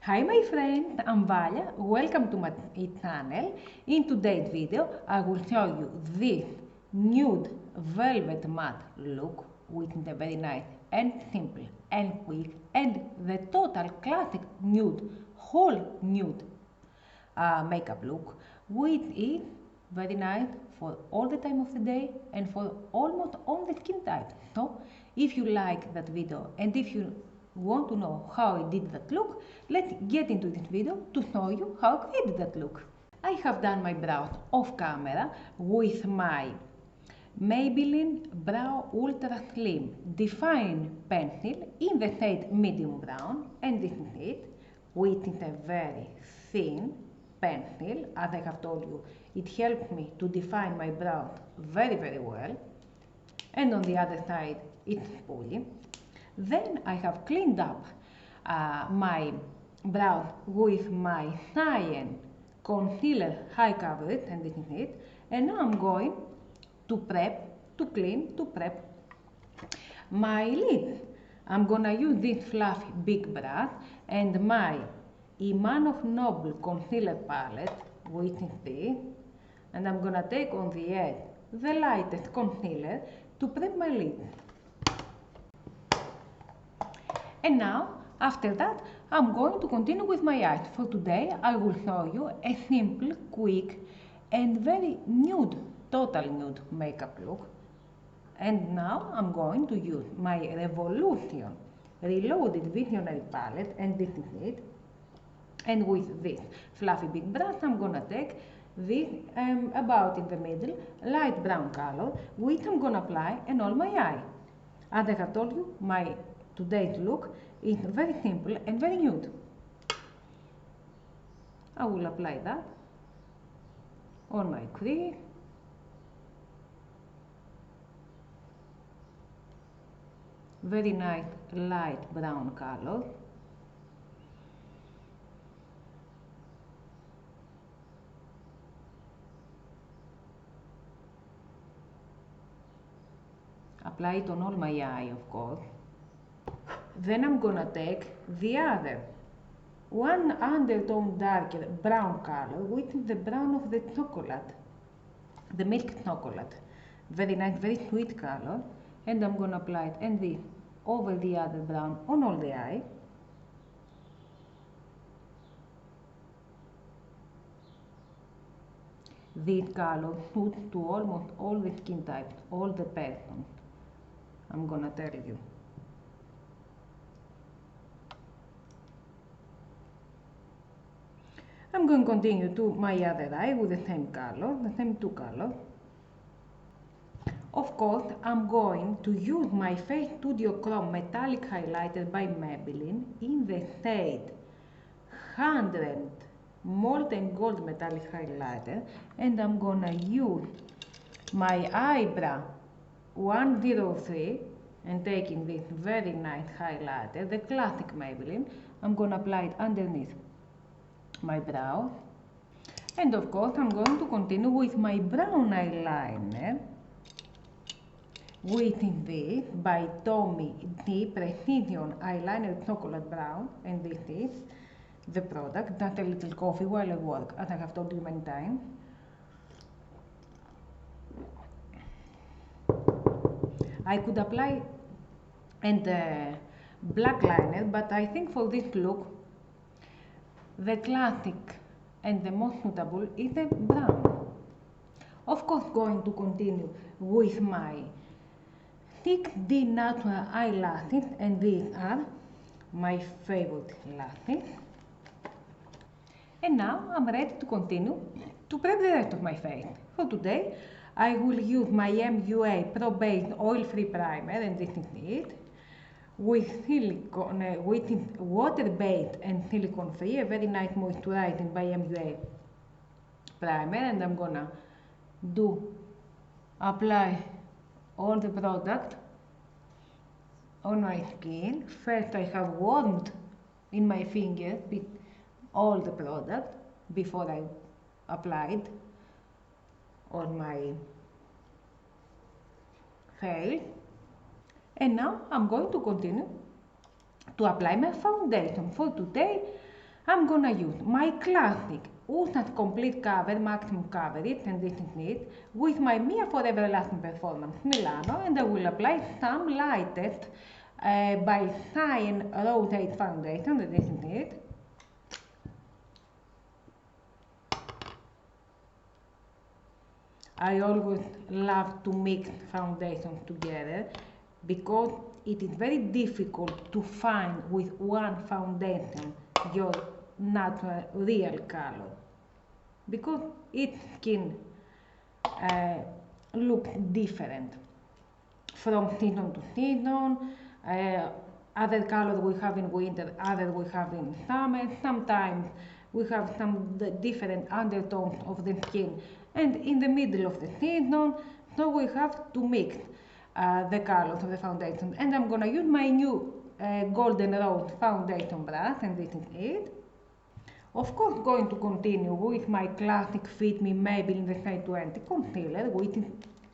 Hi my friend, I'm Valya, welcome to my channel. In today's video I will show you this nude velvet matte look with the very nice and simple and quick and the total classic nude, whole nude makeup look, which is very nice for all the time of the day and for almost all the skin types. So if you like that video and if you want to know how I did that look, let's get into this video to show you how I created that look. I have done my brows off camera with my Maybelline Brow Ultra Slim Define Pencil in the shade medium brown, and this is it, which is a very thin pencil. As I have told you, it helps me to define my brows very well, and on the other side it's spoolie. Then I have cleaned up my brows with my Cyan Concealer High Coverage, and this is it. And now I'm going to prep my lids. I'm gonna use this fluffy big brush and my Imanov Noble Concealer Palette, which is this, and I'm gonna take on the edge the lightest concealer to prep my lids. And now, after that, I'm going to continue with my eyes. For today, I will show you a simple, quick, and very nude, total nude makeup look. And now I'm going to use my Revolution Reloaded Visionary Palette, and this is it. And with this fluffy big brush, I'm gonna take this about in the middle, light brown color, which I'm gonna apply on all my eye. As I have told you, my today's look is very simple and very nude. I will apply that on my crease, very nice light brown color. Apply it on all my eye, of course. Then I'm gonna take the other one undertone darker brown color, which is the brown of the chocolate, the milk chocolate. Very nice, very sweet color. And I'm gonna apply it and this over the other brown on all the eye. This color suits to almost all the skin types, all the persons, I'm gonna tell you. I'm going to continue to my other eye with the same color, the same two colors. Of course, I'm going to use my Face Studio Chrome Metallic Highlighter by Maybelline in the shade 100 Molten Gold Metallic Highlighter, and I'm gonna use my eyebrow 103 and taking this very nice highlighter, the classic Maybelline. I'm gonna apply it underneath my brow, and of course I'm going to continue with my brown eyeliner, which is this by Tommy D Precision Eyeliner Chocolate Brown, and this is the product. Just a little coffee while I work, as I have told you many times. I could apply and black liner, but I think for this look the classic and the most suitable is the brown. Of course, going to continue with my 6D natural eyelashes, and these are my favorite lashes. And now I'm ready to continue to prep the rest of my face. For today, I will use my MUA Pro Based Oil-Free Primer, and this is it, with silicone, with water-based and silicone-free, a very nice moisturizing by MUA primer. And I'm gonna apply all the product on my skin. First, I have warmed in my fingers with all the product before I applied on my face. And now I'm going to continue to apply my foundation. For today, I'm gonna use my classic ultimate complete cover, maximum coverage, and this is it, with my Mia Forever Lasting Performance Milano, and I will apply some lightest by Cyan Rosate Foundation, and this is it. I always love to mix foundations together because it is very difficult to find with one foundation your natural real color, because each skin looks different from season to season. Other colors we have in winter, others we have in summer. Sometimes we have some different undertones of the skin and in the middle of the season, so we have to mix the colors of the foundation. And I'm gonna use my new Golden Rose foundation brush, and this is it. Of course, going to continue with my classic Fit Me Maybelline the Shade 20 concealer, which is,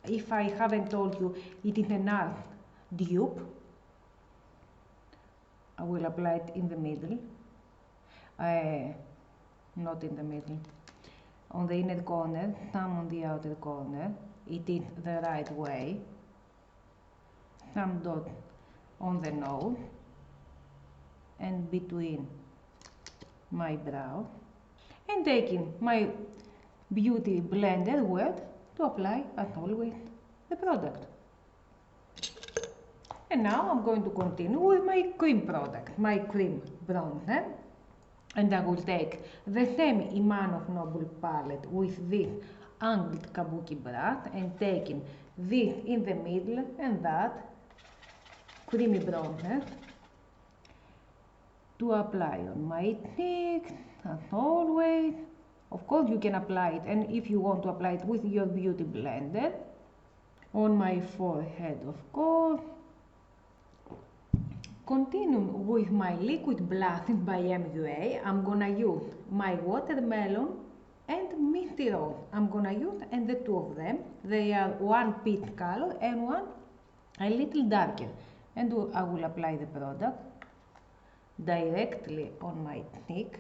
if I haven't told you, it is a NARS dupe. I will apply it in the middle, not in the middle, on the inner corner, some on the outer corner. It is the right way. Some dots on the nose and between my brow, and taking my beauty blender wet to apply, as always, the product. And now I'm going to continue with my cream product, my cream bronzer, and I will take the same Iman of Noble palette with this angled kabuki brush and taking this in the middle and that creamy bronzer to apply on my cheeks, as always. Of course you can apply it, and if you want to apply it with your beauty blender, on my forehead, of course. Continuing with my liquid blushes by MUA, I'm gonna use my watermelon and misty rose. I'm gonna use, and the two of them, they are one peach color and one a little darker. And I will apply the product directly on my cheek.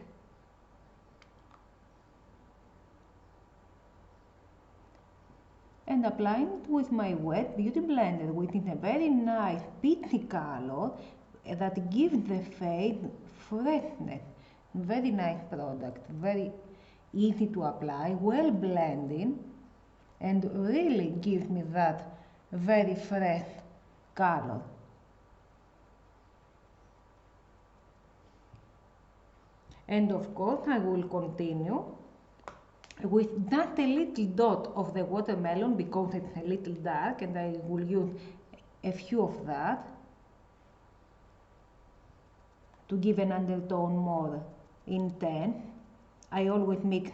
And applying it with my wet beauty blender, which is a very nice peachy color that gives the face freshness. Very nice product, very easy to apply, well blending, and really gives me that very fresh color. And of course I will continue with just a little dot of the watermelon because it's a little dark, and I will use a few of that to give an undertone more intense. I always mix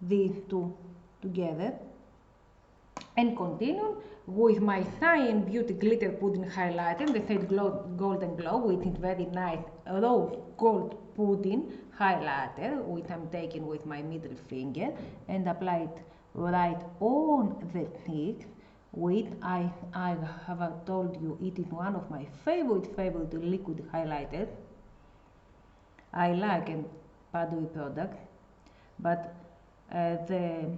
these two together. And continue with my Cyan Beauty Glitter Pudding Highlighter, the shade Golden Glow, which is very nice rose gold pudding highlighter, which I'm taking with my middle finger and apply it right on the cheeks, which I have told you it is one of my favorite liquid highlighters. I like a powdery product, but the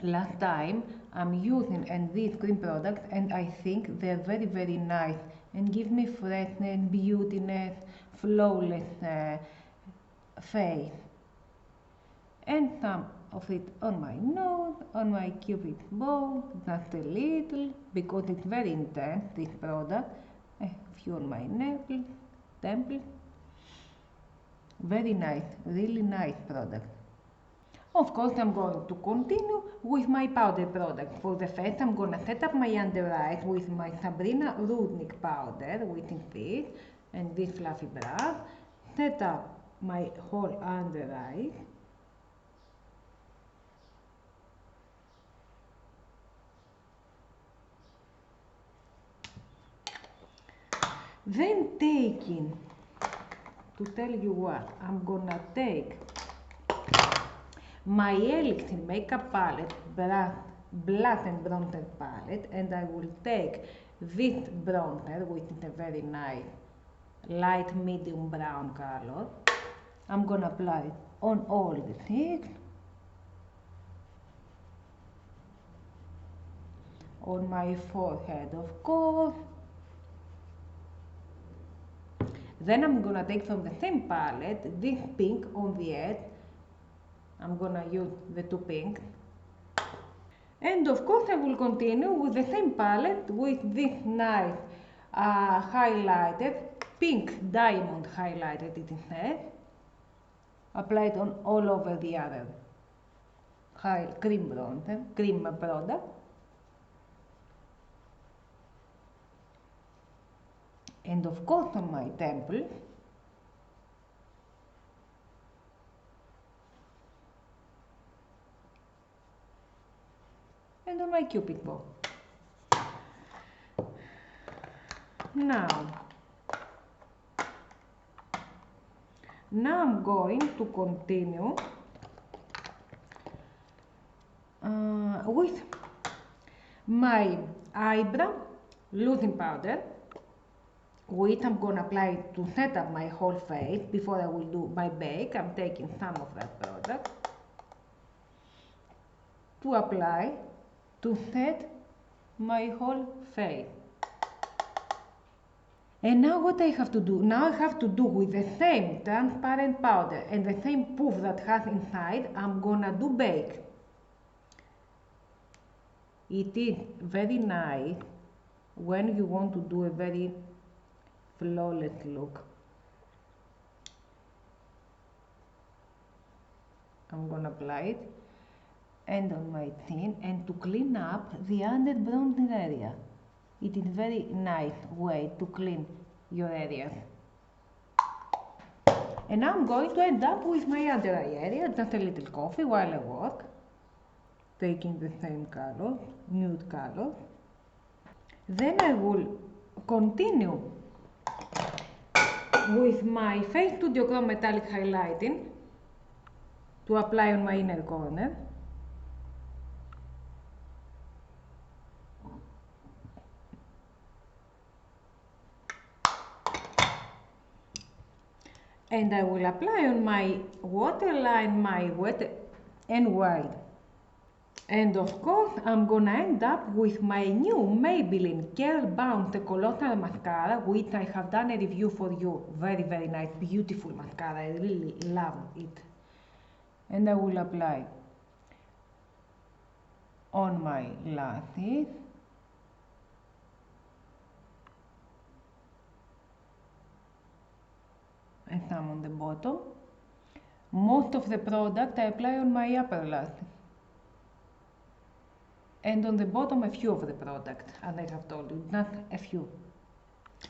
last time I'm using this cream product, and I think they're very nice and give me freshness, beautiness, flawless face. And some of it on my nose, on my cupid's bow, just a little, because it's very intense, this product. A few on my nipple, temple. Very nice, really nice product. Of course, I'm going to continue with my powder product. For the face, I'm going to set up my under eyes with my Sabrina Rudnick powder, which is this, and this fluffy brush. Set up my whole under eye. Then taking, to tell you what, I'm gonna take my Elixir makeup palette, blush and bronzer palette, and I will take this bronzer, which is a very nice light medium brown color, I'm gonna apply it on all the things. On my forehead, of course. Then I'm gonna take from the same palette this pink on the edge. I'm gonna use the two pinks. And of course I will continue with the same palette with this nice highlighted, pink diamond highlighted it instead. Apply it on all over the other cream bronzer, cream product. And of course on my temple. And on my cupid bow. Now I'm going to continue with my eyebrow losing powder, which I'm gonna apply to set up my whole face before I will do my bake. I'm taking some of that product to apply to set my whole face. And now what I have to do? Now I have to do with the same transparent powder and the same poof that has inside, I'm gonna do bake. It is very nice when you want to do a very flawless look. I'm gonna apply it and on my chin, and to clean up the under bronzer area. It is very nice way to clean your areas. And now I'm going to end up with my under eye area, just a little coffee while I work. Taking the same color, nude color. Then I will continue with my Face Studio Chrome Metallic Highlighting to apply on my inner corner. And I will apply on my waterline, my Wet n Wild. And of course, I'm gonna end up with my new Maybelline Curl Bounce the Collateral Mascara, which I have done a review for you. Very, very nice, beautiful mascara. I really love it. And I will apply on my lashes. And some on the bottom. Most of the product I apply on my upper lash. And on the bottom a few of the product, as I have told you, not a few.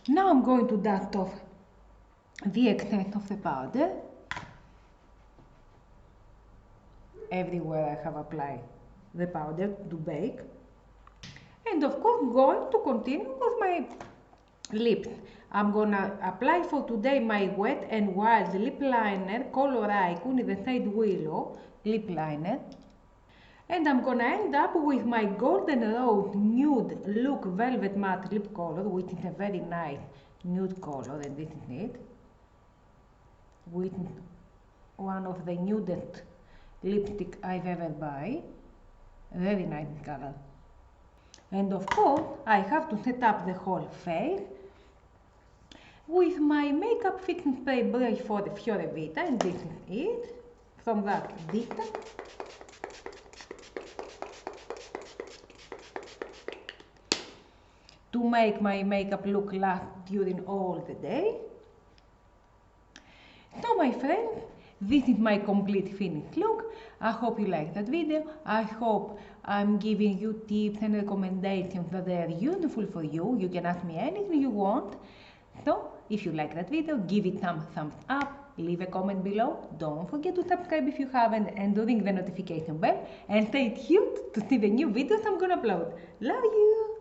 Now I'm going to dust off the excess of the powder everywhere I have applied the powder to bake. And of course going to continue with my lips. I'm gonna apply for today my Wet n Wild lip liner, Color Icon in the shade Willow lip liner. And I'm gonna end up with my Golden Rose Nude Look Velvet Matte lip color, which is a very nice nude color, and this is it. With one of the nudest lipstick I've ever buy. Very nice color. And of course, I have to set up the whole face with my makeup fixing spray brush for the Fiore Vita, and this is it, from that distance. To make my makeup look last during all the day. So my friends, this is my complete finished look. I hope you liked that video. I hope I'm giving you tips and recommendations that they are useful for you. You can ask me anything you want. So if you like that video, give it some thumbs up, leave a comment below. Don't forget to subscribe if you haven't, and ring the notification bell, and stay tuned to see the new videos I'm gonna upload. Love you!